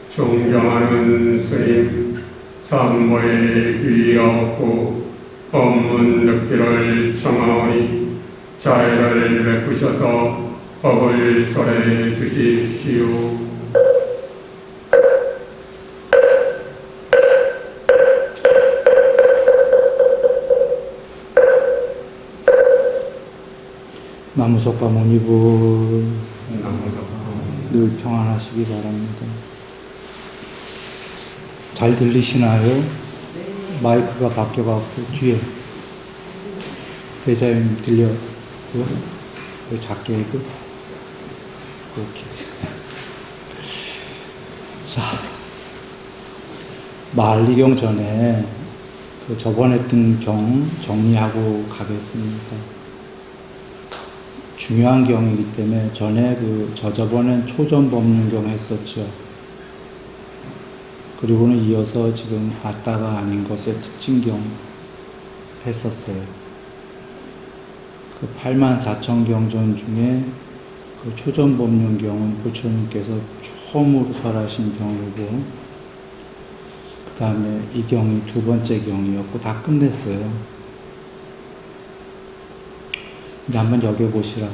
존경하는 스님, 산모에 귀하옵고 법문 듣기를 청하오니 자애를 베푸셔서 법을 설해 주십시오. 나무석과 모니불 늘 평안하시기 바랍니다. 잘 들리시나요? 마이크가 바뀌어갖고 뒤에 대자님 들려요? 왜 작게 해도? 이렇게. 자, 마할리경 전에 저번에 했던 경 정리하고 가겠습니다. 중요한 경이기 때문에 전에 저번엔 초전법문경 했었죠. 그리고는 이어서 지금 아따가 아닌 것의 특징경 했었어요. 그 84,000경전 중에 그 초전법문경은 부처님께서 처음으로 설하신 경이고, 그 다음에 이 경이 두 번째 경이었고 다 끝냈어요. 근데 한번 여겨보시라.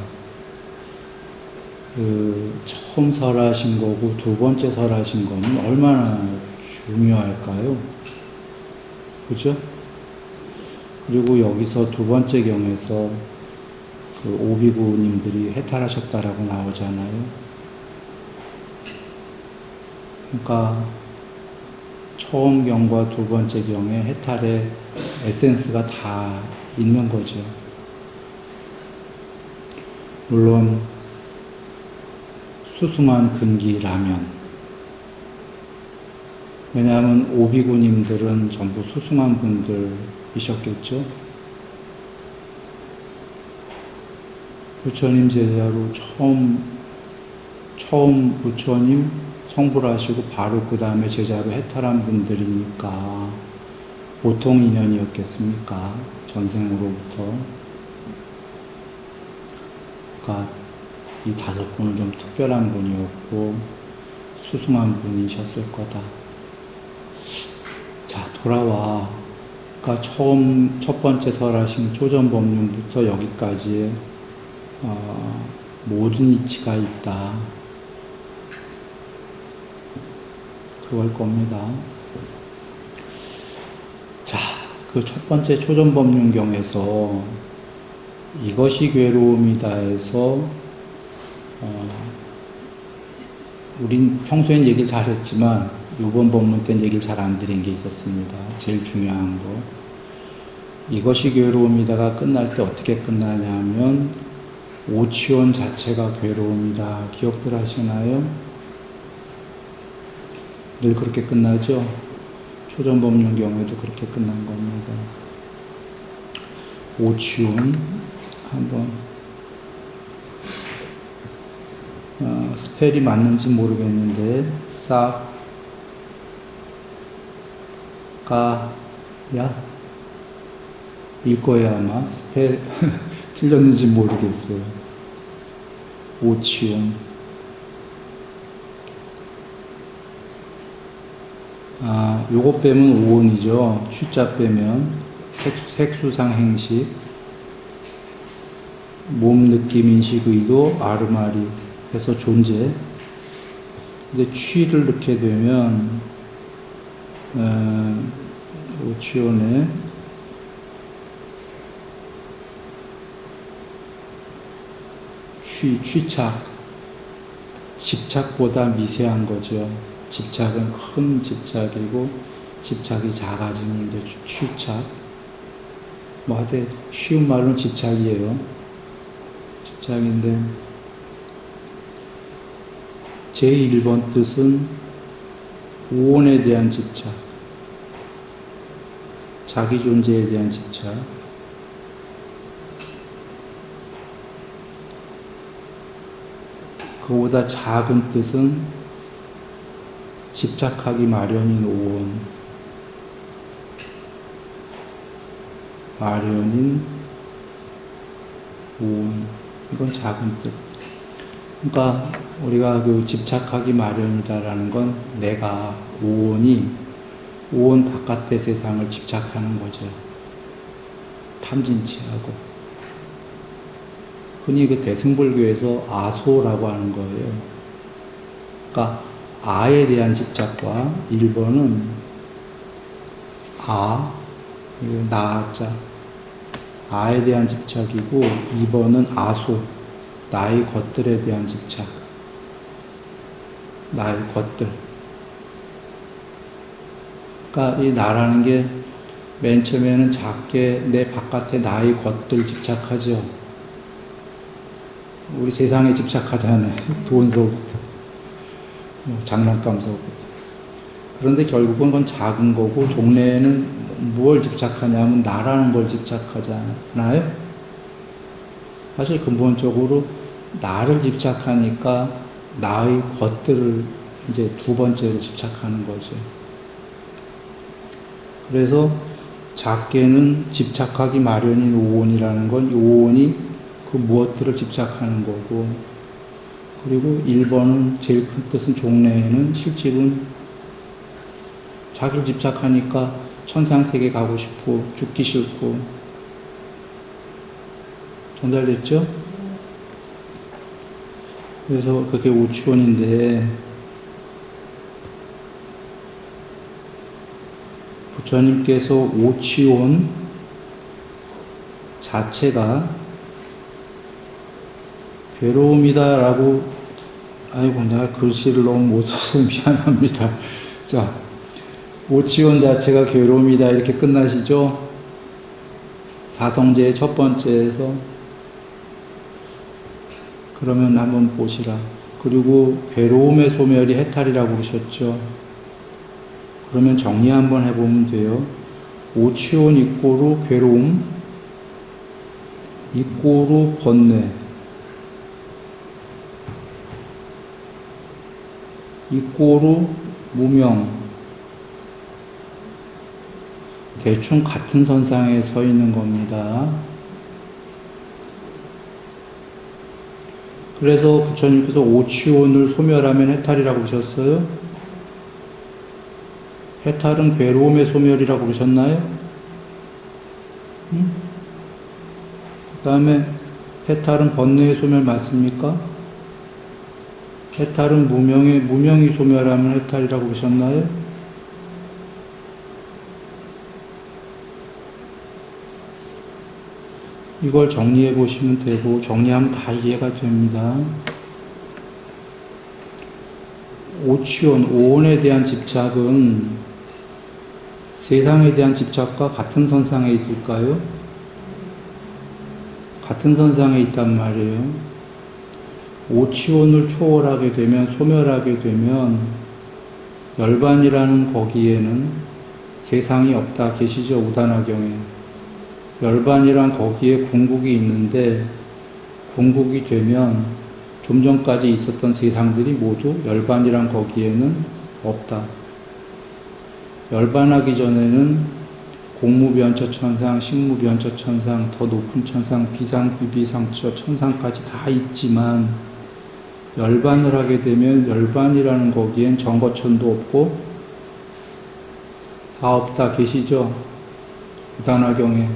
처음 설하신 거고 두 번째 설하신 거는 얼마나 중요할까요? 그죠? 그리고 여기서 두 번째 경에서 그 오비구님들이 해탈하셨다라고 나오잖아요. 그러니까 처음 경과 두 번째 경에 해탈의 에센스가 다 있는 거죠. 물론 수승한 근기라면, 왜냐하면 오비구님들은 전부 수승한 분들이셨겠죠. 부처님 제자로 처음 부처님 성불 하시고 바로 그 다음에 제자로 해탈한 분들이니까 보통 인연이었겠습니까? 전생으로부터. 그러니까 이 다섯 분은 좀 특별한 분이었고 수승한 분이셨을 거다. 자, 돌아와. 그러니까 첫 번째 설하신 초전법륜부터 여기까지의 모든 이치가 있다. 그걸 겁니다. 자, 그 첫 번째 초전법륜경에서 이것이 괴로움이다에서 우린 평소엔 얘기를 잘했지만 이번 법문 때는 얘기를 잘 안 드린 게 있었습니다. 제일 중요한 거. 이것이 괴로움이다가 끝날 때 어떻게 끝나냐면 오치원 자체가 괴로움이다. 기억들 하시나요? 늘 그렇게 끝나죠? 초전법륜 경우에도 그렇게 끝난 겁니다. 오치원 한번 스펠이 맞는지 모르겠는데 야 일 거예요 아마. 스펠 틀렸는지 모르겠어요. 오치온. 요거 빼면 오온이죠. 추자 빼면 색수상 행식, 몸 느낌 인식 의도 아르마리 해서 존재. 근데 취를 넣게 되면 오치온에 취착, 집착보다 미세한 거죠. 집착은 큰 집착이고 집착이 작아지는 게 취착. 뭐 하여튼 쉬운 말로는 집착이에요. 집착인데 제1번 뜻은 오온에 대한 집착, 자기 존재에 대한 집착. 그보다 작은 뜻은 집착하기 마련인 오온, 마련인 오온. 이건 작은 뜻. 그러니까 우리가 그 집착하기 마련이다라는 건 내가 오온 바깥의 세상을 집착하는 거죠. 탐진치하고. 흔히 그 대승불교에서 아소라고 하는 거예요. 그러니까 아에 대한 집착과 1번은 나자, 아에 대한 집착이고 2번은 아소, 나의 것들에 대한 집착. 나의 것들. 그러니까 이 나라는 게 맨 처음에는 작게 내 바깥에 나의 것들 집착하죠. 우리 세상에 집착하잖아요. 돈서부터, 장난감서부터. 그런데 결국은 그건 작은 거고, 종래에는 무엇을 집착하냐면 나라는 걸 집착하잖아요. 사실 근본적으로 나를 집착하니까 나의 것들을 이제 두 번째로 집착하는 거죠. 그래서 작게는 집착하기 마련인 오온이라는 건 이 오온이 그 무엇들을 집착하는 거고, 그리고 1번은 제일 큰 뜻은 종래에는 실질은 자기를 집착하니까 천상세계 가고 싶고 죽기 싫고. 전달됐죠? 그래서 그게 오치원인데, 부처님께서 오치원 자체가 괴로움이다라고, 아이고, 내가 글씨를 너무 못 써서 미안합니다. 자, 오치원 자체가 괴로움이다 이렇게 끝나시죠? 사성제의 첫 번째에서. 그러면 한번 보시라. 그리고 괴로움의 소멸이 해탈이라고 그러셨죠. 그러면 정리 한번 해보면 돼요. 오치원 이꼬로 괴로움, 이꼬로 번뇌, 이꼬로 무명. 대충 같은 선상에 서 있는 겁니다. 그래서 부처님께서 오치원을 소멸하면 해탈이라고 그러셨어요. 해탈은 괴로움의 소멸이라고 그러셨나요? 그 다음에 해탈은 번뇌의 소멸 맞습니까? 해탈은 무명이 소멸하면 해탈이라고 그러셨나요? 이걸 정리해 보시면 되고, 정리하면 다 이해가 됩니다. 오치원, 오온에 대한 집착은 세상에 대한 집착과 같은 선상에 있을까요? 같은 선상에 있단 말이에요. 오치원을 초월하게 되면, 소멸하게 되면 열반이라는 거기에는 세상이 없다 계시죠? 우다나경에. 열반이란 거기에 궁극이 있는데, 궁극이 되면 좀 전까지 있었던 세상들이 모두 열반이란 거기에는 없다. 열반하기 전에는 공무변처천상, 식무변처천상, 더 높은 천상, 비상, 비비상처, 천상까지 다 있지만, 열반을 하게 되면 열반이라는 거기엔 정거천도 없고 다 없다 계시죠? 우다나경에.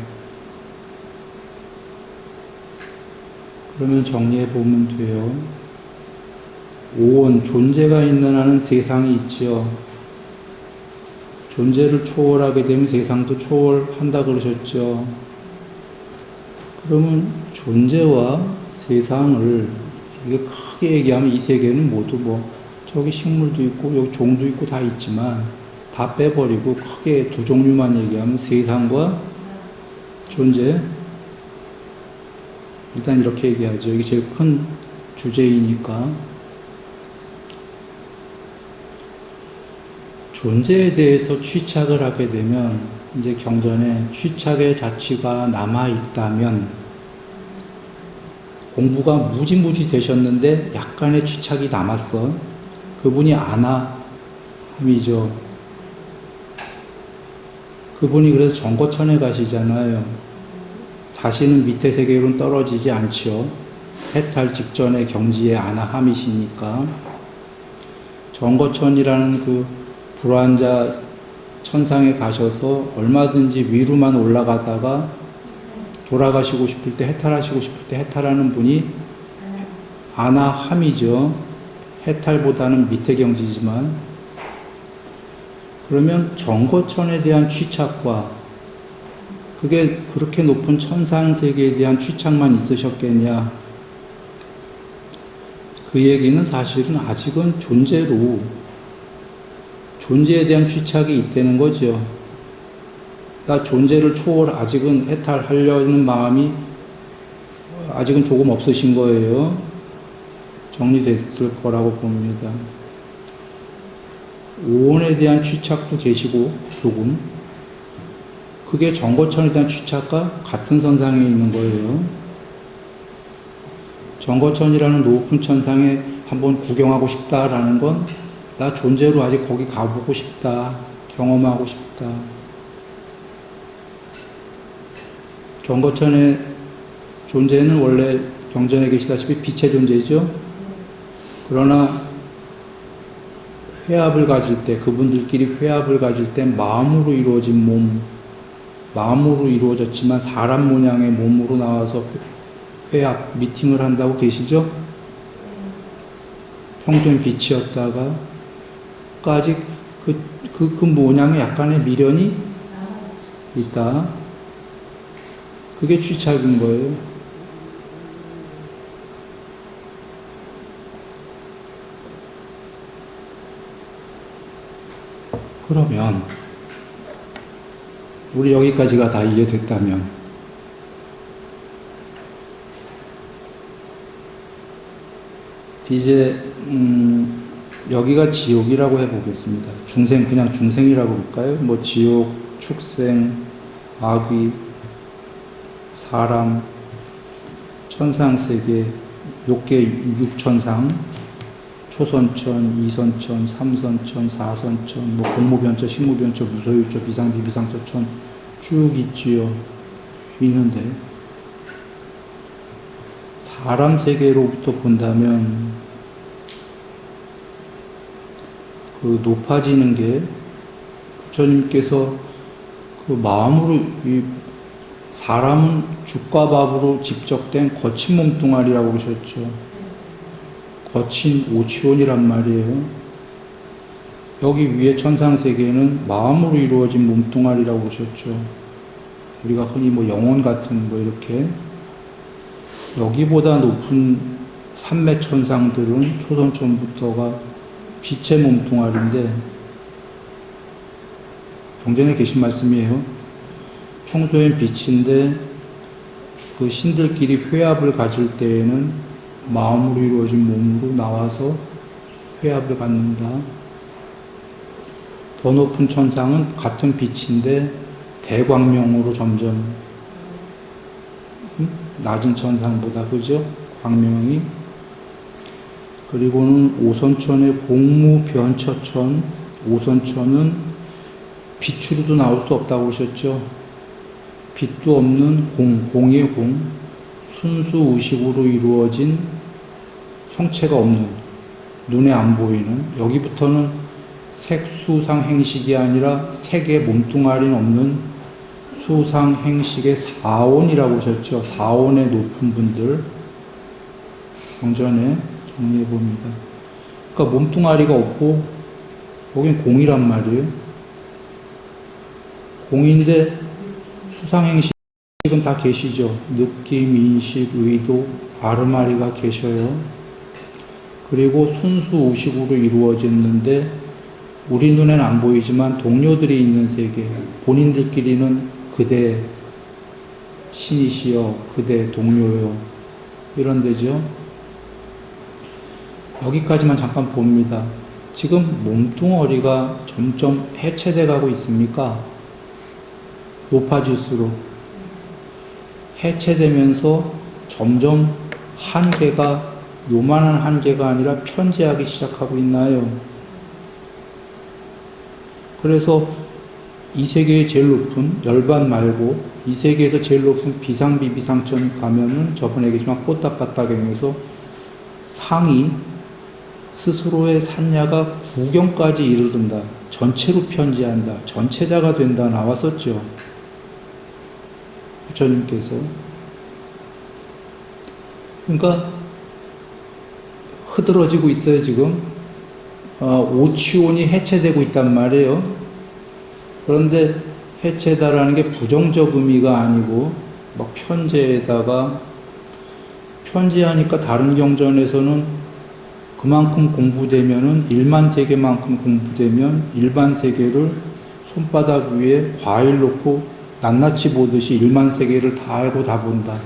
그러면 정리해 보면 돼요. 오온, 존재가 있는 한은 세상이 있지요. 존재를 초월하게 되면 세상도 초월한다 그러셨죠. 그러면 존재와 세상을, 이게 크게 얘기하면 이 세계는 모두 저기 식물도 있고 여기 종도 있고 다 있지만, 다 빼버리고 크게 두 종류만 얘기하면 세상과 존재. 일단 이렇게 얘기하죠. 이게 제일 큰 주제이니까. 존재에 대해서 취착을 하게 되면, 이제 경전에 취착의 자취가 남아있다면, 공부가 무지무지 되셨는데 약간의 취착이 남았어. 그분이 아나함이죠. 그분이 그래서 정거천에 가시잖아요. 다시는 밑에 세계로는 떨어지지 않죠. 해탈 직전의 경지의 아나함이시니까 정거천이라는 그 불환자 천상에 가셔서 얼마든지 위로만 올라가다가 돌아가시고 싶을 때, 해탈하시고 싶을 때 해탈하는 분이 아나함이죠. 해탈보다는 밑에 경지지만, 그러면 정거천에 대한 취착과 그게 그렇게 높은 천상세계에 대한 취착만 있으셨겠냐? 그 얘기는 사실은 아직은 존재에 대한 취착이 있다는 거죠. 나 존재를 아직은 해탈하려는 마음이 아직은 조금 없으신 거예요. 정리됐을 거라고 봅니다. 오온에 대한 취착도 계시고 조금, 그게 정거천에 대한 취착과 같은 선상에 있는 거예요. 정거천이라는 높은 천상에 한번 구경하고 싶다라는 건 나 존재로 아직 거기 가보고 싶다, 경험하고 싶다. 정거천의 존재는 원래 경전에 계시다시피 빛의 존재죠. 그러나 회합을 가질 때, 그분들끼리 회합을 가질 때 마음으로 이루어진 몸, 마음으로 이루어졌지만 사람 모양의 몸으로 나와서 회합, 미팅을 한다고 계시죠? 평소엔 빛이었다가, 아직 그 모양에 약간의 미련이 있다. 그게 취착인 거예요. 그러면 우리 여기까지가 다 이해됐다면 이제 여기가 지옥이라고 해보겠습니다. 그냥 중생이라고 볼까요? 뭐 지옥, 축생, 아귀, 사람, 천상세계, 욕계 6천상, 초선천, 이선천, 삼선천, 사선천, 뭐 공무변처, 식무변처, 무소유처, 비상, 비비상처천 쭉 있지요. 있는데 사람 세계로부터 본다면 그 높아지는 게 부처님께서 그 마음으로 이 사람은 죽과 밥으로 집적된 거친 몸뚱아리라고 그러셨죠. 거친 오치온이란 말이에요. 여기 위에 천상세계는 마음으로 이루어진 몸뚱아리라고 그러셨죠. 우리가 흔히 뭐 영혼 같은 뭐 이렇게, 여기보다 높은 삼매천상들은 초선천부터가 빛의 몸뚱아리인데, 경전에 계신 말씀이에요. 평소엔 빛인데 그 신들끼리 회합을 가질 때에는 마음으로 이루어진 몸으로 나와서 회합을 갖는다. 더 높은 천상은 같은 빛인데 대광명으로 점점 낮은 천상보다, 그죠? 광명이. 그리고는 오선천의 공무변처천, 오선천은 빛으로도 나올 수 없다고 그러셨죠. 빛도 없는 공의 공, 순수 의식으로 이루어진 형체가 없는, 눈에 안 보이는, 여기부터는 색수상 행식이 아니라 색의 몸뚱아리는 없는 수상 행식의 사원이라고 하셨죠. 사원의 높은 분들 경전에 정리해 봅니다. 그러니까 몸뚱아리가 없고 거긴 공이란 말이에요. 공인데 수상 행식은 다 계시죠. 느낌, 인식, 의도, 아르마리가 계셔요. 그리고 순수 의식으로 이루어졌는데 우리 눈에는 안 보이지만 동료들이 있는 세계, 본인들끼리는 그대 신이시여, 그대 동료요, 이런 데죠. 여기까지만 잠깐 봅니다. 지금 몸뚱어리가 점점 해체돼 가고 있습니까? 높아질수록 해체되면서 점점 한계가, 요만한 한계가 아니라 편재하기 시작하고 있나요? 그래서 이 세계의 제일 높은 열반 말고 이 세계에서 제일 높은 비상비비상천 가면은 저번에 얘기했지만 꽃다바닥에서 상이 스스로의 산야가 구경까지 이르른다. 전체로 편지한다. 전체자가 된다. 나왔었죠. 부처님께서. 그러니까 흐드러지고 있어요 지금. 오치온이 해체되고 있단 말이에요. 그런데 해체다라는 게 부정적 의미가 아니고 막 편제에다가 편제하니까 다른 경전에서는 그만큼 공부되면은 1만 세계만큼 공부되면 일반 세계를 손바닥 위에 과일 놓고 낱낱이 보듯이 1만 세계를 다 알고 다 본다.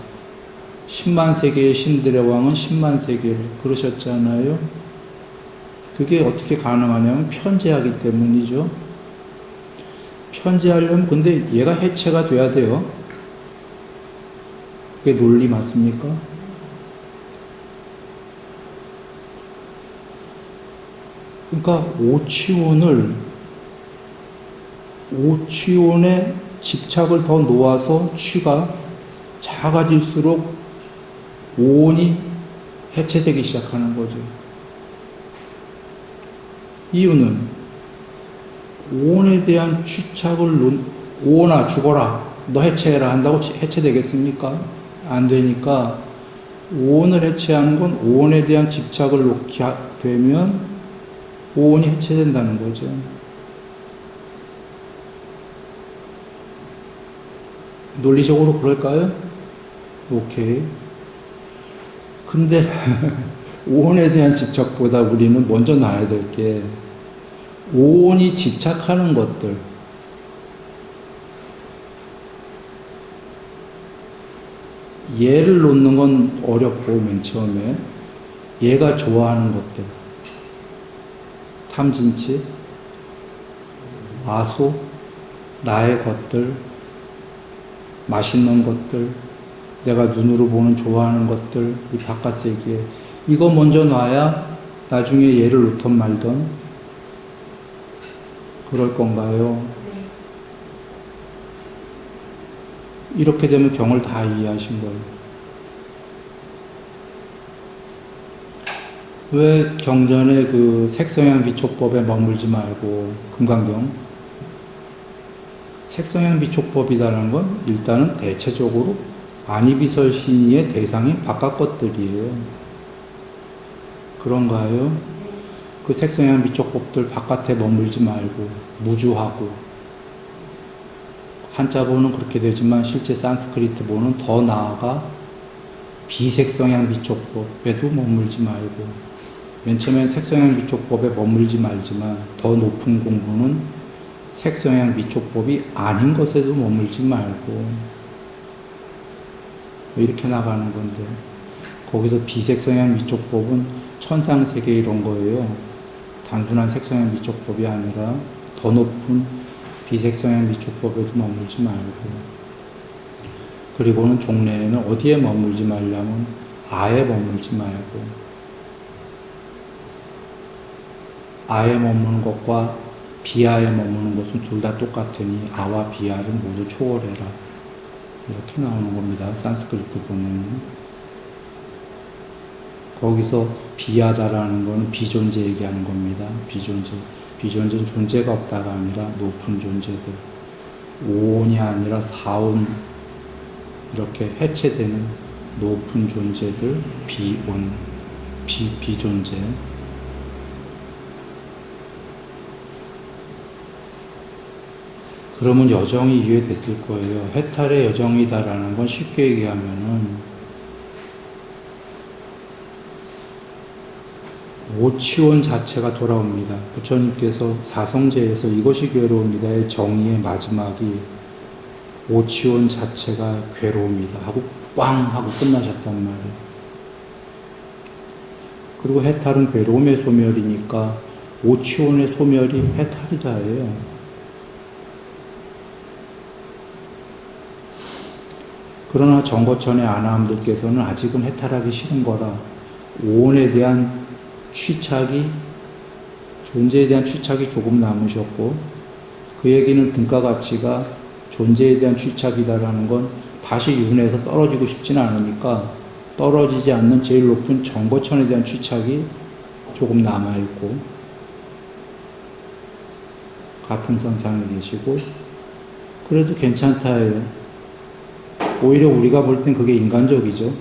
10만 세계의 신들의 왕은 10만 세계를 그러셨잖아요. 그게 어떻게 가능하냐면 편제하기 때문이죠. 편제하려면 근데 얘가 해체가 돼야 돼요. 그게 논리 맞습니까? 그러니까 오치온에 집착을 더 놓아서 취가 작아질수록 오온이 해체되기 시작하는 거죠. 이유는 오온에 대한 취착을 오온아 죽어라 너 해체해라 한다고 해체되겠습니까? 안 되니까 오온을 해체하는 건 오온에 대한 집착을 놓게 되면 오온이 해체된다는 거죠. 논리적으로 그럴까요? 오케이. 근데 오온에 대한 집착보다 우리는 먼저 놔야 될 게 오온이 집착하는 것들, 얘를 놓는 건 어렵고 맨 처음에 얘가 좋아하는 것들, 탐진치, 아소, 나의 것들, 맛있는 것들, 내가 눈으로 보는 좋아하는 것들, 이 바깥 세계에 이거 먼저 놔야 나중에 얘를 놓던 말던 그럴 건가요? 이렇게 되면 경을 다 이해하신 거예요. 왜 경전에 그 색성향 비촉법에 머물지 말고 금강경 색성향 비촉법이라는 건 일단은 대체적으로 안이비설신의의 대상인 바깥 것들이에요. 그런가요? 그 색성향 비촉법들 바깥에 머물지 말고 무주하고 한자본은 그렇게 되지만 실제 산스크리트본은 더 나아가 비색성향 비촉법에도 머물지 말고 맨 처음엔 색성향 비촉법에 머물지 말지만 더 높은 공부는 색성향 비촉법이 아닌 것에도 머물지 말고 이렇게 나가는 건데 거기서 비색성향 미촉법은 천상세계 이런 거예요. 단순한 색성향 미촉법이 아니라 더 높은 비색성향 미촉법에도 머물지 말고 그리고는 종래에는 어디에 머물지 말냐면 아에 머물지 말고 아에 머무는 것과 비아에 머무는 것은 둘 다 똑같으니 아와 비아를 모두 초월해라. 이렇게 나오는 겁니다. 산스크리트 보면 거기서 비하다라는 건 비존재 얘기하는 겁니다. 비존재는 존재가 없다가 아니라 높은 존재들. 오온이 아니라 사온 이렇게 해체되는 높은 존재들 비온 비존재. 그러면 여정이 이해됐을 거예요. 해탈의 여정이다라는 건 쉽게 얘기하면은 오치온 자체가 돌아옵니다. 부처님께서 사성제에서 이것이 괴로움이다의 정의의 마지막이 오치온 자체가 괴로움이다 하고 꽝 하고 끝나셨단 말이에요. 그리고 해탈은 괴로움의 소멸이니까 오치온의 소멸이 해탈이다예요. 그러나 정거천의 아나함들께서는 아직은 해탈하기 싫은 거라 오온에 대한 취착이 존재에 대한 취착이 조금 남으셨고 그 얘기는 등가 가치가 존재에 대한 취착이다라는 건 다시 윤회에서 떨어지고 싶지는 않으니까 떨어지지 않는 제일 높은 정거천에 대한 취착이 조금 남아있고 같은 선상에 계시고 그래도 괜찮다 해요. 오히려 우리가 볼 땐 그게 인간적이죠.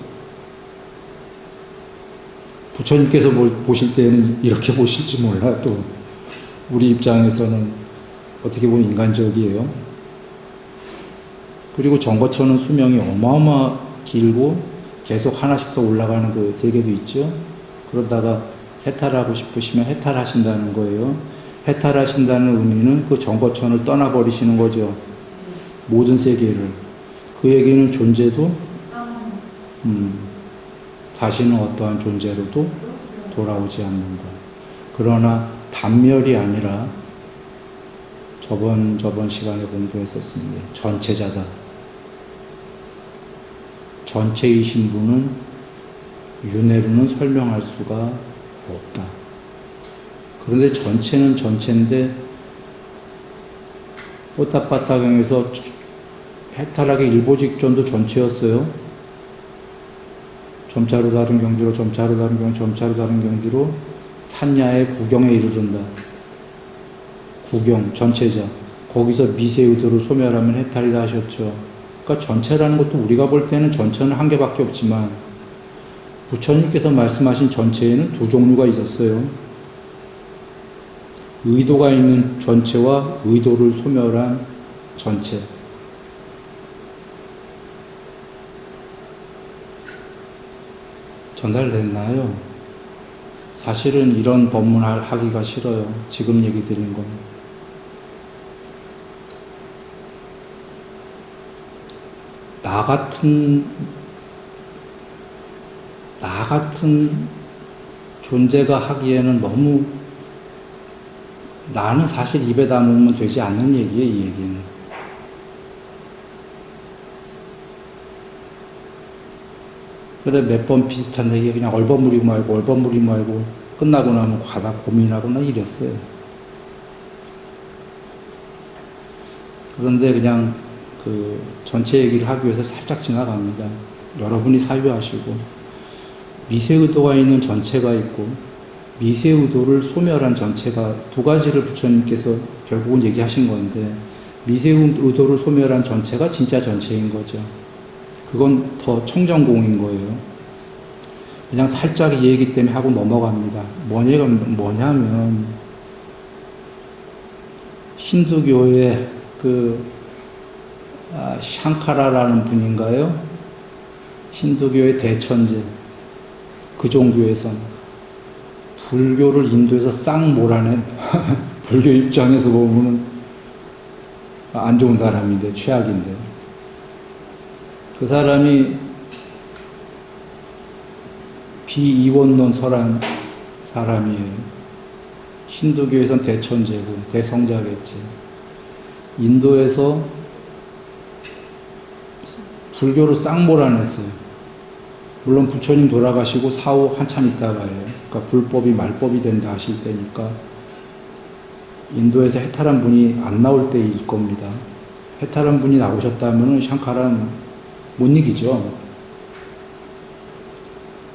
부처님께서 보실 때는 이렇게 보실지 몰라도 우리 입장에서는 어떻게 보면 인간적이에요. 그리고 정거천은 수명이 어마어마 길고 계속 하나씩 더 올라가는 그 세계도 있죠. 그러다가 해탈하고 싶으시면 해탈하신다는 거예요. 해탈하신다는 의미는 그 정거천을 떠나버리시는 거죠. 모든 세계를. 그 얘기는 존재도 다시는 어떠한 존재로도 돌아오지 않는다. 그러나 단멸이 아니라 저번 시간에 공부했었습니다. 전체자다. 전체이신 분은 윤회로는 설명할 수가 없다. 그런데 전체는 전체인데 뽀따빠따경에서 해탈하기 일보 직전도 전체였어요. 점차로 다른 경주로 점차로 다른 경주 점차로 다른 경주로 산야의 구경에 이르른다. 구경 전체자. 거기서 미세의도로 소멸하면 해탈이다 하셨죠. 그러니까 전체라는 것도 우리가 볼 때는 전체는 한 개밖에 없지만 부처님께서 말씀하신 전체에는 두 종류가 있었어요. 의도가 있는 전체와 의도를 소멸한 전체. 전달됐나요? 사실은 이런 법문 하기가 싫어요. 지금 얘기 드린 건. 나 같은 존재가 하기에는 너무 나는 사실 입에 담으면 되지 않는 얘기예요, 이 얘기는. 그래, 몇 번 비슷한 얘기 그냥 얼버무리고 말고 끝나고 나면 과다 고민하거나 이랬어요. 그런데 그냥 그 전체 얘기를 하기 위해서 살짝 지나갑니다. 여러분이 사유하시고 미세의도가 있는 전체가 있고 미세의도를 소멸한 전체가 두 가지를 부처님께서 결국은 얘기하신 건데 미세의도를 소멸한 전체가 진짜 전체인 거죠. 그건 더 청정공인 거예요. 그냥 살짝 이 얘기 때문에 하고 넘어갑니다. 뭐냐면 힌두교의 샹카라라는 분인가요? 힌두교의 대천재. 그 종교에선 불교를 인도에서 싹 몰아낸 불교 입장에서 보면 안 좋은 사람인데, 최악인데. 그 사람이 비이원론 설한 사람이에요. 힌두교에선 대천재고 대성자겠지. 인도에서 불교를 싹 몰아냈어요. 물론 부처님 돌아가시고 사후 한참 있다가예요. 그러니까 불법이 말법이 된다 하실 때니까 인도에서 해탈한 분이 안 나올 때일 겁니다. 해탈한 분이 나오셨다면 샹카라는 못 이기죠.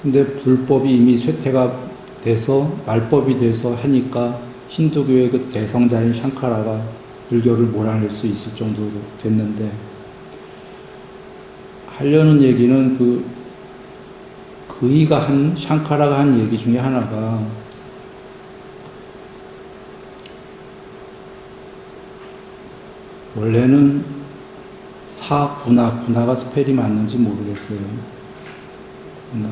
근데 불법이 이미 쇠퇴가 돼서 말법이 돼서 하니까 힌두교의 그 대성자인 샹카라가 불교를 몰아낼 수 있을 정도로 됐는데, 하려는 얘기는 샹카라가 한 얘기 중에 하나가 원래는 군화가 스펠이 맞는지 모르겠어요. 군화,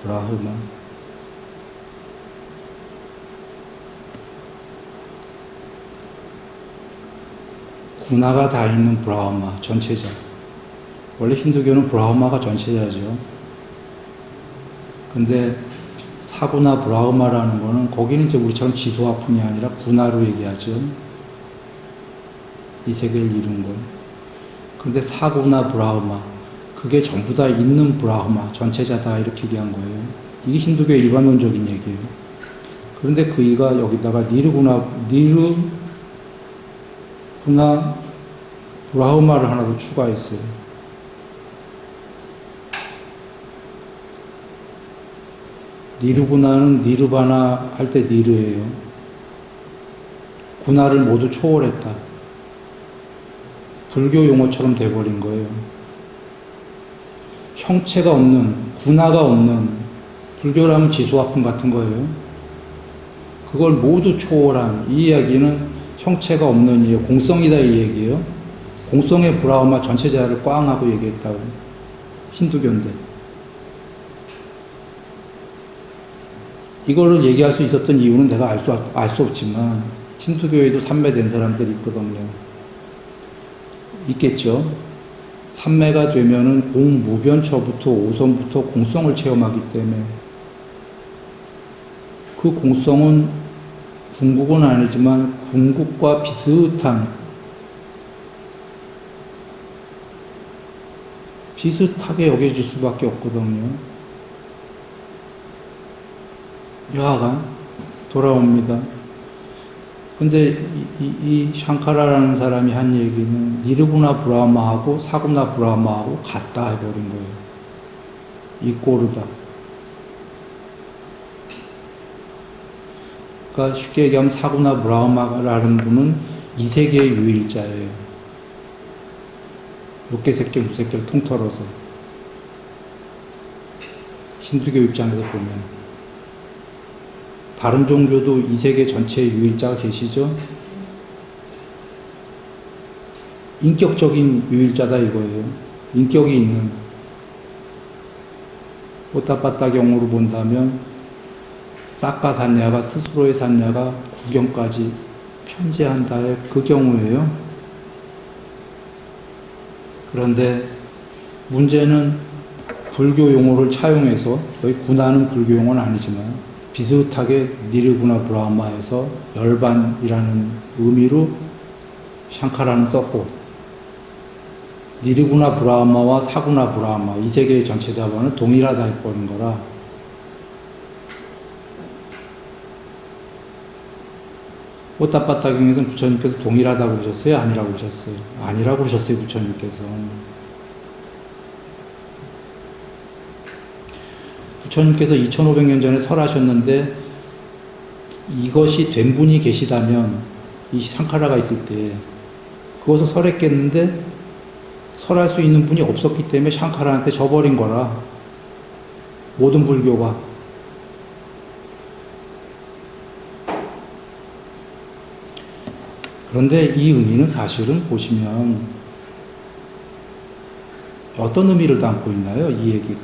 브라흐마. 군화가 다 있는 브라흐마, 전체자. 원래 힌두교는 브라흐마가 전체자죠. 근데 사구나 브라흐마라는 거는 거기는 이제 우리처럼 지소화풍이 아니라 군화로 얘기하죠. 이 세계를 이룬 건. 근데 사구나 브라흐마, 그게 전부 다 있는 브라흐마, 전체자다 이렇게 얘기한 거예요. 이게 힌두교의 일반론적인 얘기예요. 그런데 그이가 여기다가 구나 브라흐마를 하나 더 추가했어요. 니르구나는 니르바나 할 때 니르예요. 구나를 모두 초월했다. 불교 용어처럼 돼버린 거예요. 형체가 없는, 구나가 없는, 불교라면 지수화품 같은 거예요. 그걸 모두 초월한, 이 이야기는 형체가 없는 이에요. 공성이다 이 얘기예요. 공성의 브라흐마 전체자를 꽝 하고 얘기했다고. 힌두교인데. 이거를 얘기할 수 있었던 이유는 내가 알 수 없지만 힌두교에도 삼매된 사람들이 있거든요. 있겠죠. 삼매가 되면은 공무변처부터 오선부터 공성을 체험하기 때문에 그 공성은 궁극은 아니지만 궁극과 비슷하게 여겨질 수밖에 없거든요. 여하간 돌아옵니다. 근데 이 샹카라라는 사람이 한 얘기는 니르구나 브라마하고 사구나 브라마하고 같다 해버린 거예요. 이꼬르다. 그러니까 쉽게 얘기하면 사구나 브라마라는 분은 이 세계의 유일자예요. 욕계색계 무색계를 통틀어서 힌두교 입장에서 보면 다른 종교도 이 세계 전체의 유일자가 계시죠? 인격적인 유일자다 이거예요. 인격이 있는. 오타파타경으로 본다면 사카산야가 스스로의 산야가 구경까지 편지한다의 그 경우예요. 그런데 문제는 불교 용어를 차용해서, 여기 구나는 불교 용어는 아니지만 비슷하게 니르구나 브라마에서 열반이라는 의미로 샹카라는 썼고, 니르구나 브라마와 사구나 브라마 이 세계의 전체 자본은 동일하다 해버린 거라. 오타파타경에서는 부처님께서 동일하다고 그러셨어요? 아니라고 그러셨어요? 아니라고 그러셨어요, 부처님께서. 부처님께서 2500년 전에 설하셨는데 이것이 된 분이 계시다면 이 샹카라가 있을 때 그것을 설했겠는데 설할 수 있는 분이 없었기 때문에 샹카라한테 져버린 거라. 모든 불교가. 그런데 이 의미는 사실은 보시면 어떤 의미를 담고 있나요? 이 얘기가.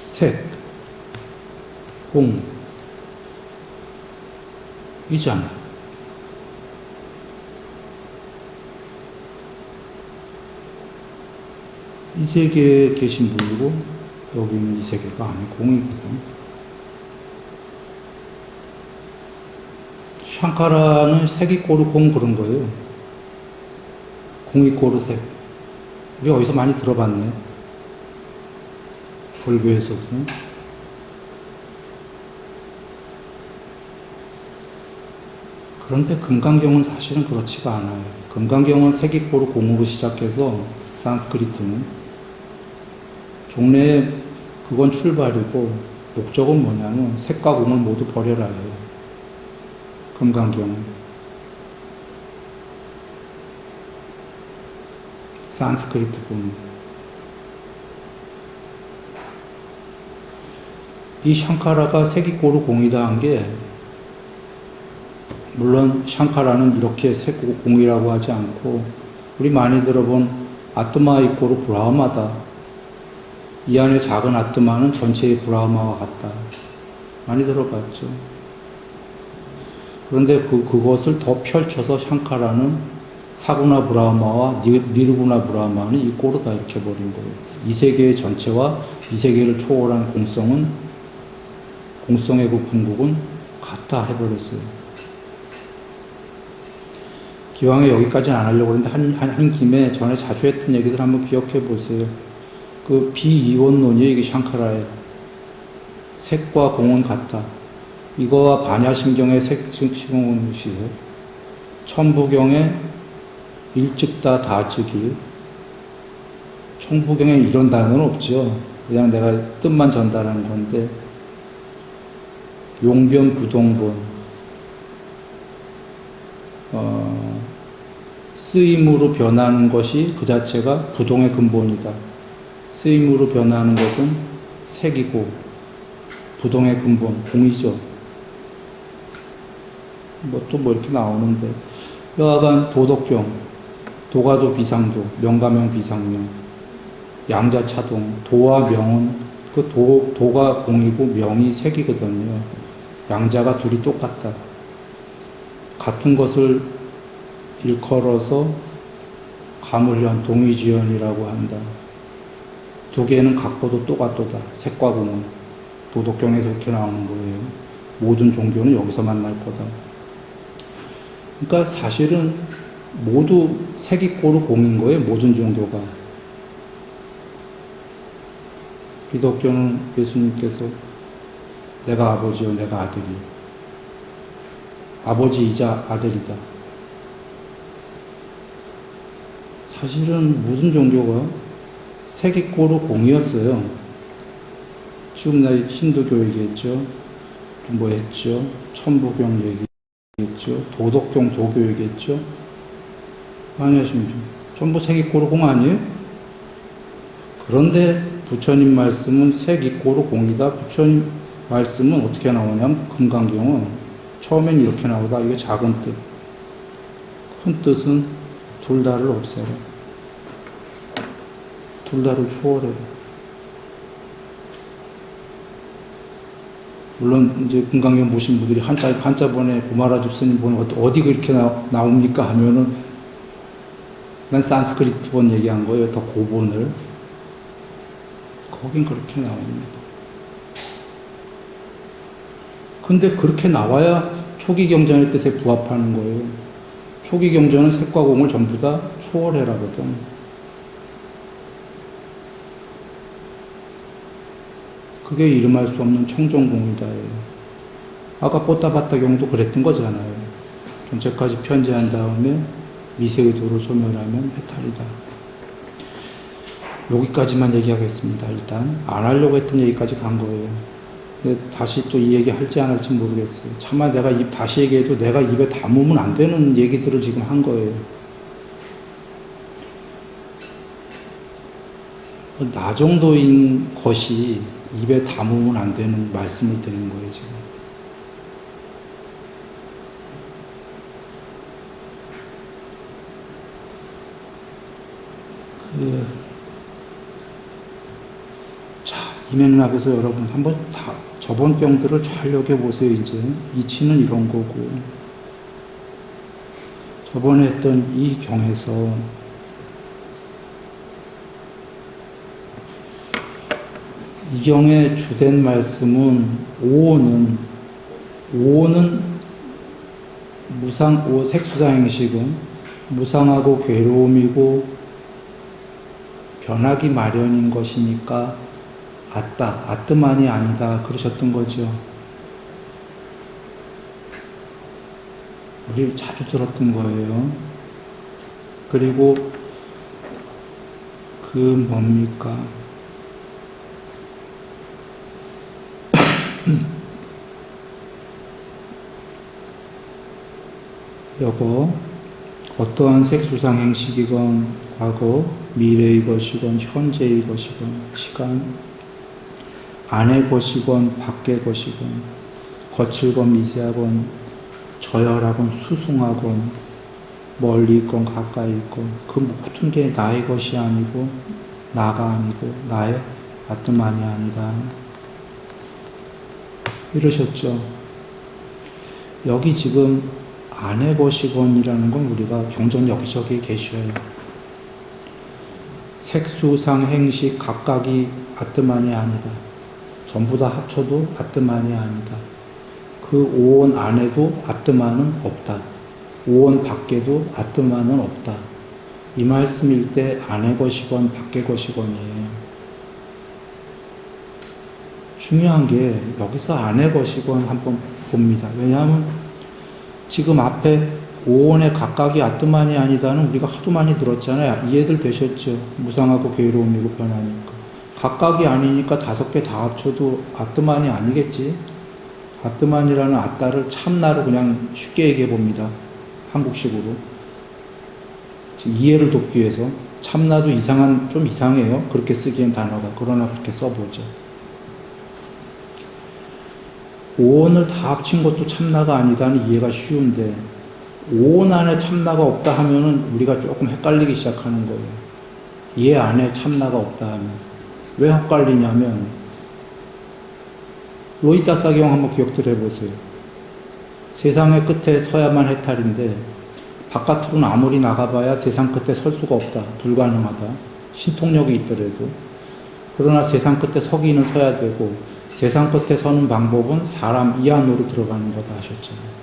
색, 공, 이잖아. 이 세계에 계신 분이고 여기는 이 세계가 아니고 공이거든. 샹카라는 색이 꼬르 공 그런 거예요. 공이 꼬르 색. 우리 어디서 많이 들어봤네. 불교에서도. 그런데 금강경은 사실은 그렇지가 않아요. 금강경은 색이 꼬르 공으로 시작해서 산스크리트는 종래에 그건 출발이고 목적은 뭐냐면 색과 공을 모두 버려라예요. 금강경은 산스크리트 보면 이 샹카라가 색이 꼬르 공이다 한 게, 물론 샹카라는 이렇게 색 공이라고 하지 않고 우리 많이 들어본 아트마 이꼬르 브라흐마다. 이 안에 작은 아트마는 전체의 브라흐마와 같다. 많이 들어봤죠. 그런데 그것을 더 펼쳐서 샹카라는 사구나 브라흐마와 니르구나 브라흐마는 이꼬르다 이렇게 버린 거예요. 이 세계의 전체와 이 세계를 초월한 공성의 그 궁극은 같다 해버렸어요. 기왕에 여기까지는 안 하려고 했는데 한 김에 전에 자주 했던 얘기들 한번 기억해 보세요. 그 비이원론이에요. 이게 샹카라의 색과 공은 같다. 이거와 반야심경의 색시공시세, 천부경의 일즉다 다즉일, 총부경에 이런 단어는 없죠. 그냥 내가 뜻만 전달한 건데, 용변 부동본, 쓰임으로 변하는 것이 그 자체가 부동의 근본이다. 쓰임으로 변하는 것은 색이고 부동의 근본, 공이죠. 또 이렇게 나오는데, 여하간 도덕경, 도가도 비상도, 명가명 비상명, 양자차동, 도와 명은 그 도가 공이고 명이 색이거든요. 양자가 둘이 똑같다. 같은 것을 일컬어서 가물현, 동의지연이라고 한다. 두 개는 같고도 똑같도다. 색과 공은. 도덕경에서 이렇게 나오는 거예요. 모든 종교는 여기서 만날 거다. 그러니까 사실은 모두 색이 고루 공인 거예요. 모든 종교가. 기독교는 예수님께서 내가 아버지요, 내가 아들이요. 아버지이자 아들이다. 사실은 모든 종교가 색이 고루 공이었어요. 지금 나 힌두교 얘기했죠. 또 뭐 했죠? 천부경 얘기했죠. 도덕경, 도교 얘기했죠. 아니하십니까? 전부 색이 고루 공 아니에요? 그런데 부처님 말씀은 색이 고루 공이다. 부처님 말씀은 어떻게 나오냐면 금강경은 처음엔 이렇게 나오다. 이게 작은 뜻. 큰 뜻은 둘 다를 없애라. 둘 다를 초월해라. 물론 이제 금강경 보신 분들이 한자본에 고마라주 스님 보면 어디 그렇게 나옵니까 하면은 난 산스크리트본 얘기한 거예요. 더 고본을. 거긴 그렇게 나옵니다. 근데 그렇게 나와야 초기 경전의 뜻에 부합하는 거예요. 초기 경전은 색과 공을 전부 다 초월해라거든. 그게 이름할 수 없는 청정공이다예요. 아까 뽀따바따 경도 그랬던 거잖아요. 전체까지 편제한 다음에 미세의도를 소멸하면 해탈이다. 여기까지만 얘기하겠습니다. 일단 안 하려고 했던 얘기까지 간 거예요. 근데 다시 또 이 얘기 할지 안 할지 모르겠어요. 차마 내가 다시 얘기해도 내가 입에 담으면 안 되는 얘기들을 지금 한 거예요. 나 정도인 것이 입에 담으면 안 되는 말씀을 드리는 거예요, 지금. 자, 이 맥락에서 여러분 한번 다 저번 경들을 잘 여겨보세요, 이제. 이치는 이런 거고. 저번에 했던 이 경에서 이 경의 주된 말씀은 오오는 색수상행식은 무상하고 괴로움이고 변하기 마련인 것이니까 아뜨만이 아니다 그러셨던 거죠. 우리 자주 들었던 거예요. 그리고 그 뭡니까? 여거 어떠한 색수상 행식이건 과거, 미래의 것이건 현재의 것이건 시간, 안의 것이건 밖의 것이건 거칠건 미세하건 저열하건 수승하건 멀리 있건 가까이 있건 그 모든 게 나의 것이 아니고 나가 아니고 나의 아뜨만이 아니다. 이러셨죠. 여기 지금 안의 것이건이라는 건 우리가 경전 여기저기 계셔요. 색수상 행식 각각이 아뜨만이 아니다. 전부 다 합쳐도 아뜨만이 아니다. 그 오온 안에도 아뜨만은 없다. 오온 밖에도 아뜨만은 없다. 이 말씀일 때 안의 것이건 밖의 것이건이에요. 중요한 게 여기서 안의 것이건 한번 봅니다. 왜냐하면 지금 앞에 오온의 각각이 아뜨만이 아니다는 우리가 하도 많이 들었잖아요. 이해들 되셨죠? 무상하고 괴로움이고 변하니까. 각각이 아니니까 5개 다 합쳐도 아뜨만이 아니겠지. 아뜨만이라는 아따를 참나로 그냥 쉽게 얘기해 봅니다. 한국식으로. 지금 이해를 돕기 위해서. 참나도 좀 이상해요. 그렇게 쓰기엔 단어가. 그러나 그렇게 써보죠. 오온을 다 합친 것도 참나가 아니다는 이해가 쉬운데, 오온 안에 참나가 없다 하면은 우리가 조금 헷갈리기 시작하는 거예요. 얘 안에 참나가 없다 하면. 왜 헷갈리냐면, 로이타사경 한번 기억들 해보세요. 세상의 끝에 서야만 해탈인데, 바깥으로는 아무리 나가봐야 세상 끝에 설 수가 없다. 불가능하다. 신통력이 있더라도. 그러나 세상 끝에 서기는 서야 되고, 세상 끝에 서는 방법은 사람 이 안으로 들어가는 거다 하셨잖아요.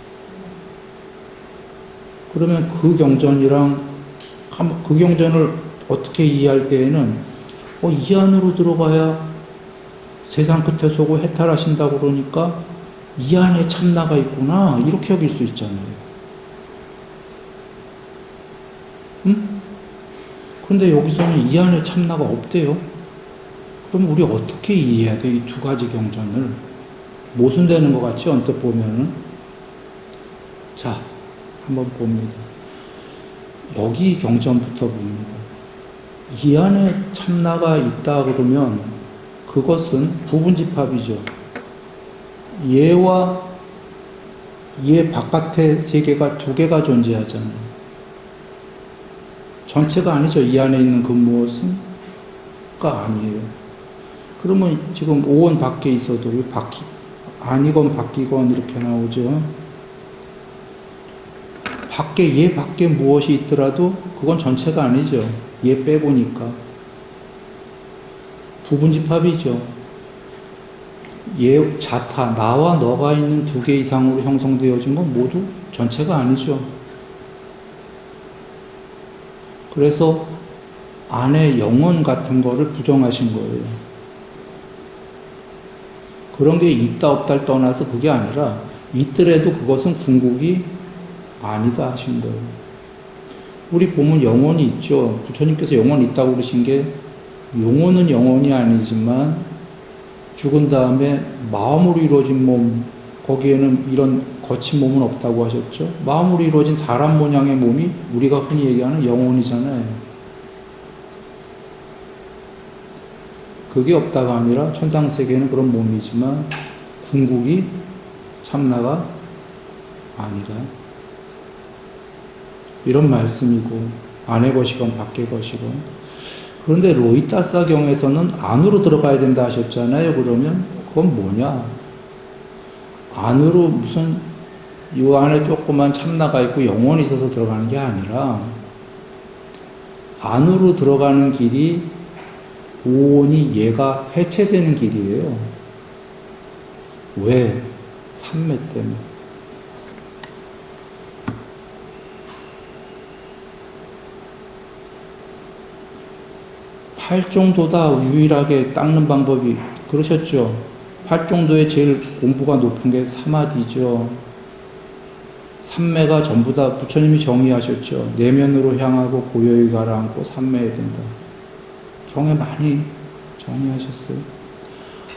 그러면 그 경전을 어떻게 이해할 때에는, 이 안으로 들어가야 세상 끝에 서고 해탈하신다고 그러니까 이 안에 참나가 있구나. 이렇게 여길 수 있잖아요. 그런데 여기서는 이 안에 참나가 없대요. 그럼 우리 어떻게 이해해야 돼? 이 2가지 경전을. 모순되는 것 같지? 언뜻 보면은. 자, 한번 봅니다. 여기 경전부터 봅니다. 이 안에 참나가 있다 그러면 그것은 부분집합이죠. 얘와 얘 바깥의 세계가 2개가 존재하잖아요. 전체가 아니죠. 이 안에 있는 그 무엇은? 가 아니에요. 그러면 지금 오온 밖에 있어도 아니건 바뀌건 이렇게 나오죠. 얘 밖에 무엇이 있더라도 그건 전체가 아니죠. 얘 빼고니까. 부분집합이죠. 얘 자타, 나와 너가 있는 2개 이상으로 형성되어진 건 모두 전체가 아니죠. 그래서 안에 영혼 같은 거를 부정하신 거예요. 그런 게 있다 없다를 떠나서 그게 아니라 있더라도 그것은 궁극이 아니다 하신 거예요. 우리 보면 영혼이 있죠. 부처님께서 영혼이 있다고 그러신 게 영혼은 영혼이 아니지만 죽은 다음에 마음으로 이루어진 몸, 거기에는 이런 거친 몸은 없다고 하셨죠. 마음으로 이루어진 사람 모양의 몸이 우리가 흔히 얘기하는 영혼이잖아요. 그게 없다가 아니라 천상세계는 그런 몸이지만 궁극이 참나가 아니라 이런 말씀이고 안의 것이건 밖의 것이건. 그런데 로이타사경에서는 안으로 들어가야 된다 하셨잖아요. 그러면 그건 뭐냐? 안으로 무슨 이 안에 조그만 참나가 있고 영혼이 있어서 들어가는 게 아니라 안으로 들어가는 길이 오온이 얘가 해체되는 길이에요. 왜? 삼매 때문에. 팔정도다 유일하게 닦는 방법이 그러셨죠. 팔정도에 제일 공부가 높은 게 사마디죠. 삼매가 전부 다 부처님이 정의하셨죠. 내면으로 향하고 고요히 가라앉고 삼매해야 된다. 경에 많이 정의하셨어요.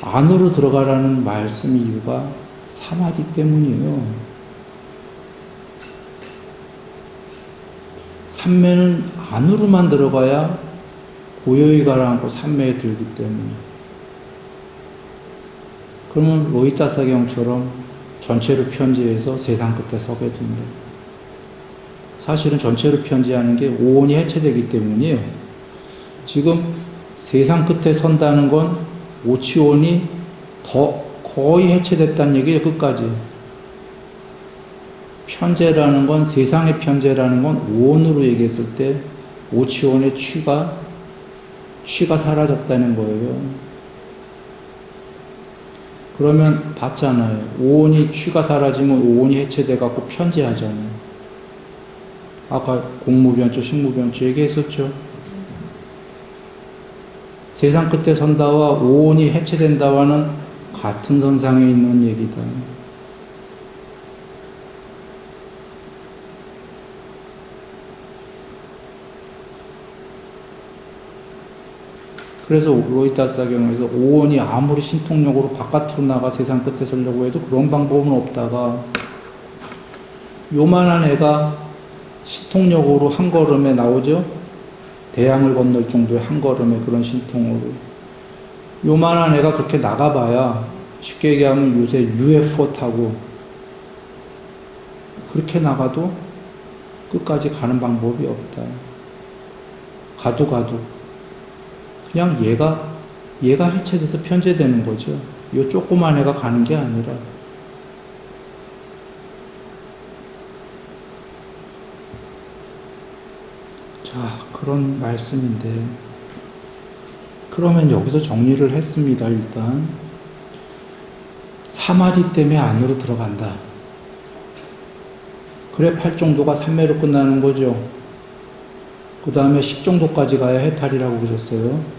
안으로 들어가라는 말씀 이유가 사마디 때문이에요. 삼매는 안으로만 들어가야 고요히 가라앉고 삼매에 들기 때문에. 그러면 로이타사경처럼 전체를 편지해서 세상 끝에 서게 된다. 사실은 전체를 편지하는 게 오온이 해체되기 때문이에요. 지금 세상 끝에 선다는 건 오치온이 거의 해체됐다는 얘기예요. 끝까지. 편제라는 건, 세상의 편제라는 건 오온으로 얘기했을 때 오치온의 취가 사라졌다는 거예요. 그러면 봤잖아요. 오온이 취가 사라지면 오온이 해체돼 갖고 편제하잖아요. 아까 공무변초, 식무변초 얘기했었죠. 세상 끝에 선다와 오온이 해체된다와는 같은 선상에 있는 얘기다. 그래서 로이타사경에서 오온이 아무리 신통력으로 바깥으로 나가 세상 끝에 서려고 해도 그런 방법은 없다가 요만한 애가 신통력으로 한 걸음에 나오죠. 대양을 건널 정도의 한 걸음에 그런 신통으로 요만한 애가 그렇게 나가봐야 쉽게 얘기하면 요새 UFO 타고 그렇게 나가도 끝까지 가는 방법이 없다. 가도 그냥 얘가 해체돼서 편제되는 거죠. 요 조그만 애가 가는 게 아니라. 자, 그런 말씀인데 그러면 여기서 정리를 했습니다. 일단 사마디 때문에 안으로 들어간다. 그래 8정도가 3매로 끝나는 거죠. 그 다음에 10정도까지 가야 해탈이라고 그러셨어요.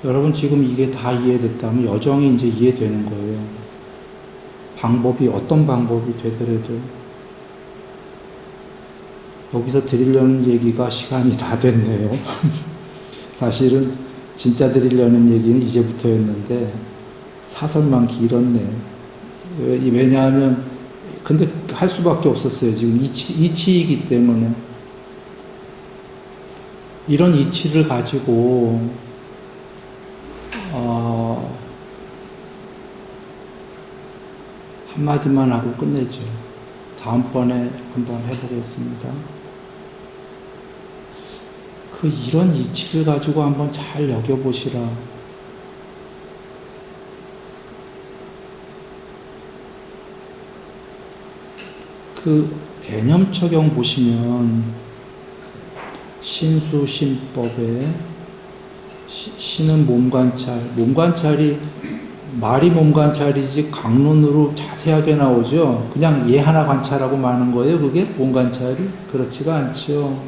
여러분 지금 이게 다 이해됐다면 여정이 이제 이해되는 거예요. 방법이 어떤 방법이 되더라도 여기서 드리려는 얘기가 시간이 다 됐네요. 사실은 진짜 드리려는 얘기는 이제부터였는데 사설만 길었네. 왜냐하면 근데 할 수밖에 없었어요. 지금 이치이기 때문에 이런 이치를 가지고 한마디만 하고 끝내죠. 다음번에 한번 해보겠습니다. 이런 이치를 가지고 한번 잘 여겨보시라. 개념 적용 보시면 신수신법에 신은 몸관찰이 말이 몸관찰이지 강론으로 자세하게 나오죠. 그냥 얘 하나 관찰하고 마는 거예요. 그게 몸관찰이? 그렇지가 않죠.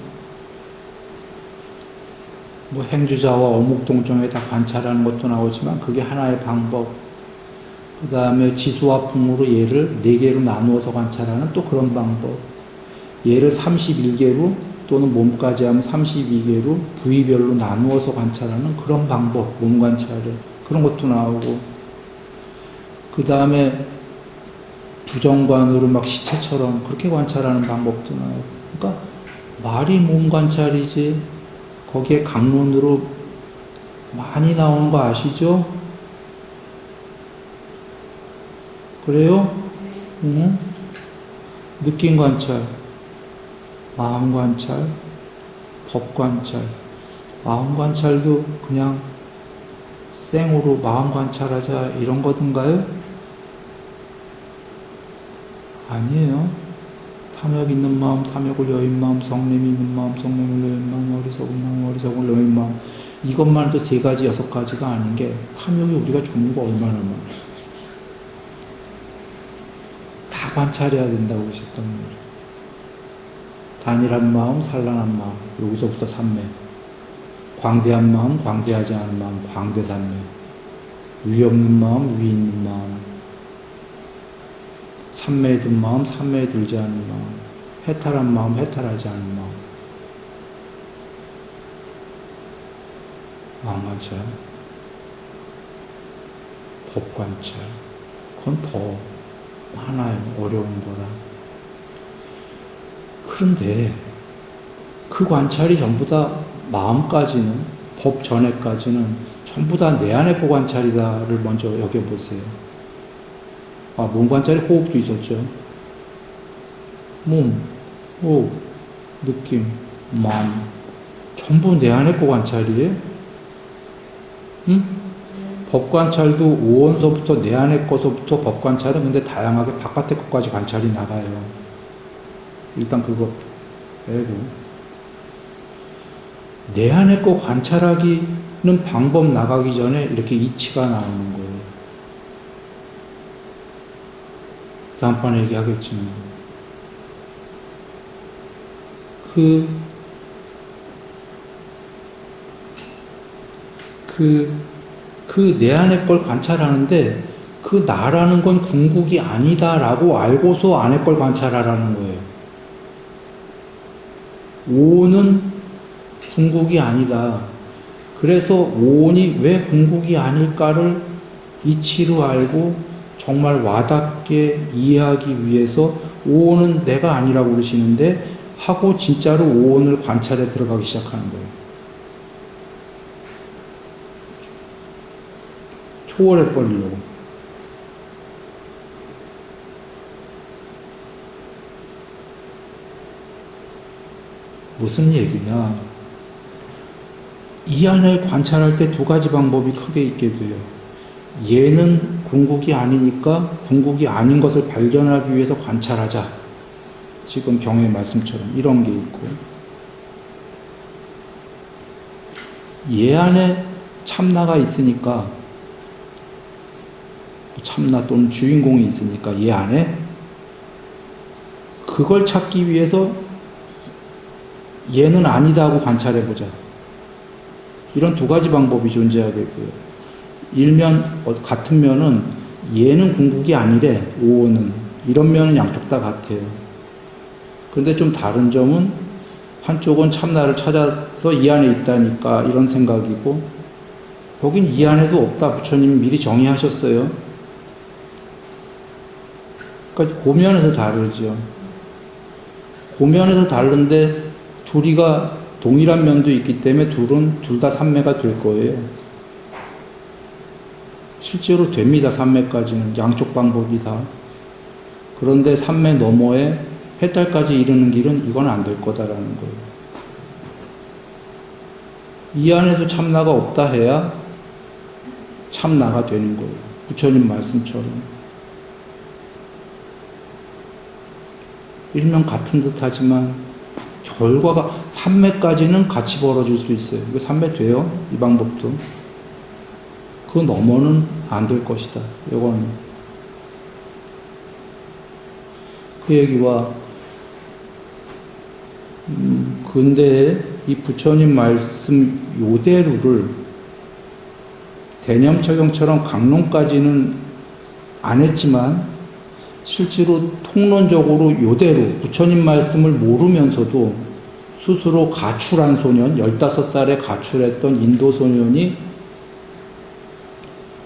뭐 행주자와 어묵동정에 다 관찰하는 것도 나오지만 그게 하나의 방법. 그 다음에 지수와 풍으로 얘를 4개로 나누어서 관찰하는 또 그런 방법. 얘를 31개로 또는 몸까지 하면 32개로 부위별로 나누어서 관찰하는 그런 방법. 몸 관찰에. 그런 것도 나오고. 그 다음에 부정관으로 막 시체처럼 그렇게 관찰하는 방법도 나오고. 그러니까 말이 몸 관찰이지 거기에 강론으로 많이 나오는 거 아시죠? 그래요? 응? 느낌 관찰, 마음 관찰, 법 관찰. 마음 관찰도 그냥 생으로 마음 관찰하자 이런 거든가요? 아니에요. 탐욕 있는 마음, 탐욕을 여인 마음, 성냄이 있는 마음, 성냄을 여인 마음, 어리석은 마음, 어리석을 여인 마음. 이것만 해도 3가지, 6가지가 아닌 게 탐욕이 우리가 종류가 얼마나 많아. 다 관찰해야 된다고 그러셨단 말이에요. 단일한 마음, 산란한 마음, 여기서부터 3매. 광대한 마음, 광대하지 않은 마음, 광대산매. 위 없는 마음, 위 있는 마음. 삼매에 든 마음, 삼매에 들지 않은 마음. 해탈한 마음, 해탈하지 않은 마음. 마음 관찰. 법 관찰. 그건 더 많아요. 어려운 거라. 그런데 그 관찰이 전부 다 마음까지는, 법 전에까지는 전부 다 내 안의 거 관찰이다를 먼저 여겨보세요. 몸 관찰에 호흡도 있었죠. 몸, 호흡, 느낌, 마음. 전부 내 안의 거 관찰이에요. 응? 법 관찰도 오온서부터 내 안의 거서부터 법 관찰은 근데 다양하게 바깥의 것까지 관찰이 나가요. 일단 그거 빼고. 내 안의 거 관찰하기는 방법 나가기 전에 이렇게 이치가 나오는 거예요. 다음번에 얘기하겠지만. 내 안의 걸 관찰하는데 그 나라는 건 궁극이 아니다라고 알고서 안의 걸 관찰하라는 거예요. 오는 궁극이 아니다. 그래서 오온이 왜 궁극이 아닐까를 이치로 알고 정말 와닿게 이해하기 위해서 오온은 내가 아니라고 그러시는데 하고 진짜로 오온을 관찰에 들어가기 시작하는 거예요. 초월해 버리려고. 무슨 얘기냐? 이 안을 관찰할 때 두 가지 방법이 크게 있게 돼요. 얘는 궁극이 아니니까 궁극이 아닌 것을 발견하기 위해서 관찰하자. 지금 경의 말씀처럼 이런 게 있고, 얘 안에 참나가 있으니까, 참나 또는 주인공이 있으니까 얘 안에 그걸 찾기 위해서 얘는 아니다 하고 관찰해보자. 이런 두 가지 방법이 존재하게 돼요. 일면, 같은 면은 얘는 궁극이 아니래, 오온은. 이런 면은 양쪽 다 같아요. 그런데 좀 다른 점은 한쪽은 참나를 찾아서 이 안에 있다니까 이런 생각이고, 여긴 이 안에도 없다. 부처님이 미리 정의하셨어요. 그러니까 고면에서 다르죠. 고면에서 다른데 둘이가 동일한 면도 있기 때문에 둘 다 삼매가 될 거예요. 실제로 됩니다. 삼매까지는 양쪽 방법이 다. 그런데 삼매 너머에 해탈까지 이르는 길은 이건 안 될 거다라는 거예요. 이 안에도 참나가 없다 해야 참나가 되는 거예요. 부처님 말씀처럼. 일면 같은 듯 하지만 결과가 삼매까지는 같이 벌어질 수 있어요. 이거 삼매 돼요? 이 방법도. 그 너머는 안 될 것이다. 이건 그 얘기와 근데 이 부처님 말씀 요대로를 대념처경처럼 강론까지는 안 했지만 실제로 통론적으로 요대로 부처님 말씀을 모르면서도 스스로 가출한 소년, 15살에 가출했던 인도 소년이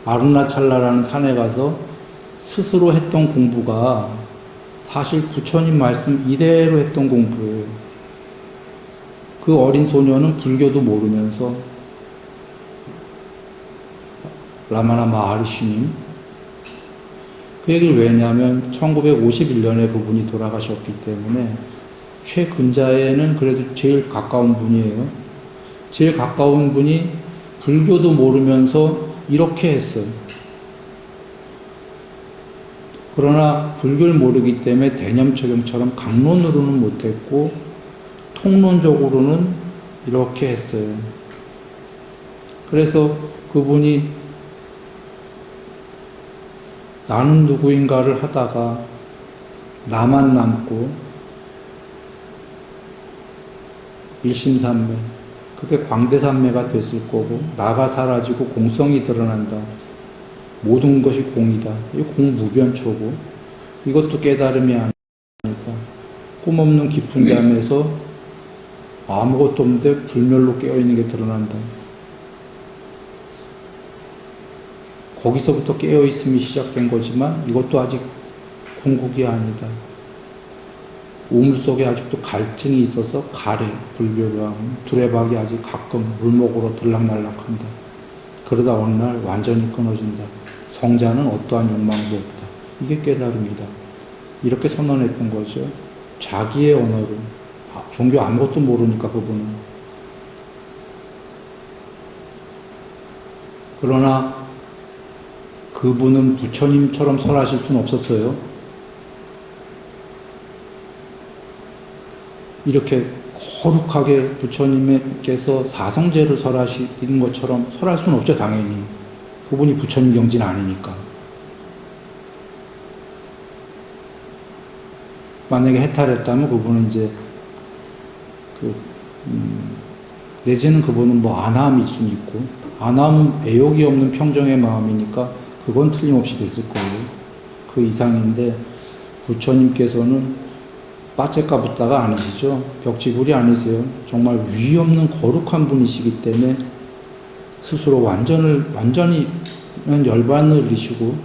아루나찰라라는 산에 가서 스스로 했던 공부가 사실 부처님 말씀 이대로 했던 공부예요. 그 어린 소년은 불교도 모르면서 라마나 마하리시님, 그 얘기를 왜 했냐면 1951년에 그분이 돌아가셨기 때문에 최근자에는 그래도 제일 가까운 분이에요. 제일 가까운 분이 불교도 모르면서 이렇게 했어요. 그러나 불교를 모르기 때문에 대념처경처럼 강론으로는 못했고 통론적으로는 이렇게 했어요. 그래서 그분이 나는 누구인가를 하다가 나만 남고 일심산매, 그게 광대산매가 됐을 거고, 나가 사라지고 공성이 드러난다. 모든 것이 공이다. 이 공무변초고, 이것도 깨달음이 아니다. 꿈없는 깊은 잠에서 아무것도 없는데 불멸로 깨어있는 게 드러난다. 거기서부터 깨어있음이 시작된 거지만 이것도 아직 궁극이 아니다. 우물 속에 아직도 갈증이 있어서 가래, 불교로 하면 두레박이 아직 가끔 물목으로 들락날락한다. 그러다 어느 날 완전히 끊어진다. 성자는 어떠한 욕망도 없다. 이게 깨달음이다. 이렇게 선언했던 거죠. 자기의 언어로. 종교 아무것도 모르니까 그분은. 그러나 그분은 부처님처럼 설하실 수는 없었어요. 이렇게 거룩하게 부처님께서 사성제를 설하시는 것처럼 설할 수는 없죠, 당연히. 그분이 부처님 경지는 아니니까. 만약에 해탈했다면 그분은 이제 내지는 그분은 뭐 안함일 수는 있고, 안함은 애욕이 없는 평정의 마음이니까 그건 틀림없이 됐을 거예요. 그 이상인데 부처님께서는 빠째까 붙다가 아니시죠. 벽지불이 아니세요. 정말 위 없는 거룩한 분이시기 때문에 스스로 완전히 열반을 이시고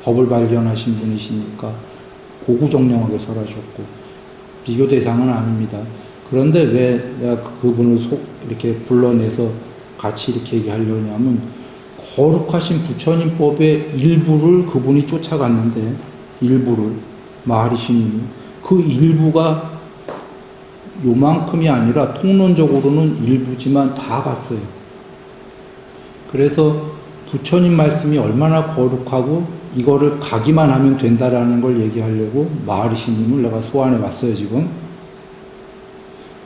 법을 발견하신 분이시니까 고구정령하게 설하셨고 비교 대상은 아닙니다. 그런데 왜 내가 그분을 이렇게 불러내서 같이 이렇게 얘기하려냐면 거룩하신 부처님법의 일부를 그분이 쫓아갔는데 일부를 마하리시님이 그 일부가 요만큼이 아니라 통론적으로는 일부지만 다 갔어요. 그래서 부처님 말씀이 얼마나 거룩하고 이거를 가기만 하면 된다라는 걸 얘기하려고 마하리시님을 내가 소환해 왔어요, 지금.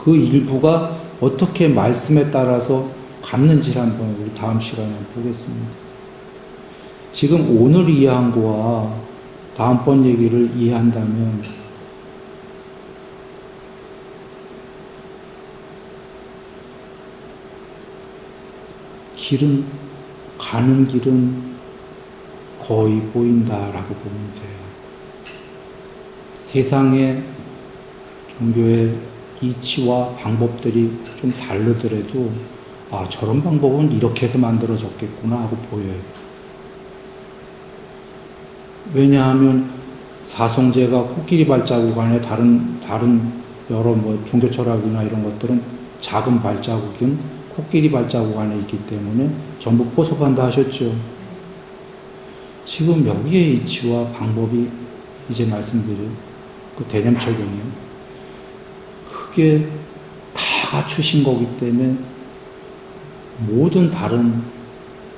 그 일부가 어떻게 말씀에 따라서 갔는지를 한번 우리 다음 시간에 보겠습니다. 지금 오늘 이해한 거와 다음번 얘기를 이해한다면 가는 길은 거의 보인다라고 보면 돼요. 세상의 종교의 이치와 방법들이 좀 다르더라도 저런 방법은 이렇게 해서 만들어졌겠구나 하고 보여요. 왜냐하면 사성제가 코끼리 발자국 안에 다른 여러 종교 철학이나 이런 것들은 작은 발자국인 코끼리 발자국 안에 있기 때문에 전부 포섭한다 하셨죠. 지금 여기에 이치와 방법이 이제 말씀드린 그 대념철경이요. 그게 다 갖추신 거기 때문에 모든 다른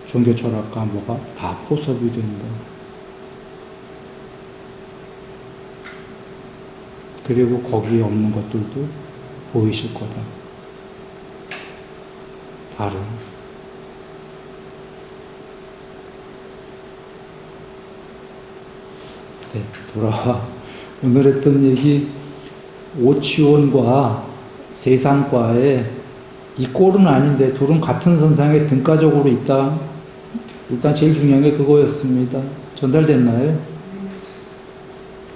종교 철학과 뭐가 다 포섭이 된다. 그리고 거기에 없는 것들도 보이실 거다. 다른. 네, 돌아와. 오늘 했던 얘기, 오치원과 세상과의 이 꼴은 아닌데 둘은 같은 선상에 등가적으로 있다. 일단 제일 중요한 게 그거였습니다. 전달됐나요?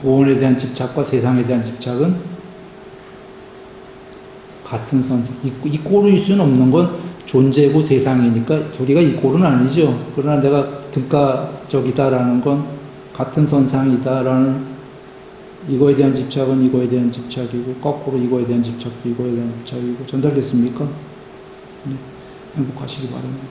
오온에 대한 집착과 세상에 대한 집착은 같은 선상. 이 꼴일 수는 없는 건 존재고 세상이니까 둘이가 이 꼴은 아니죠. 그러나 내가 등가적이다라는 건 같은 선상이다라는 이거에 대한 집착은 이거에 대한 집착이고 거꾸로 이거에 대한 집착도 이거에 대한 집착이고 전달됐습니까? 네, 행복하시기 바랍니다.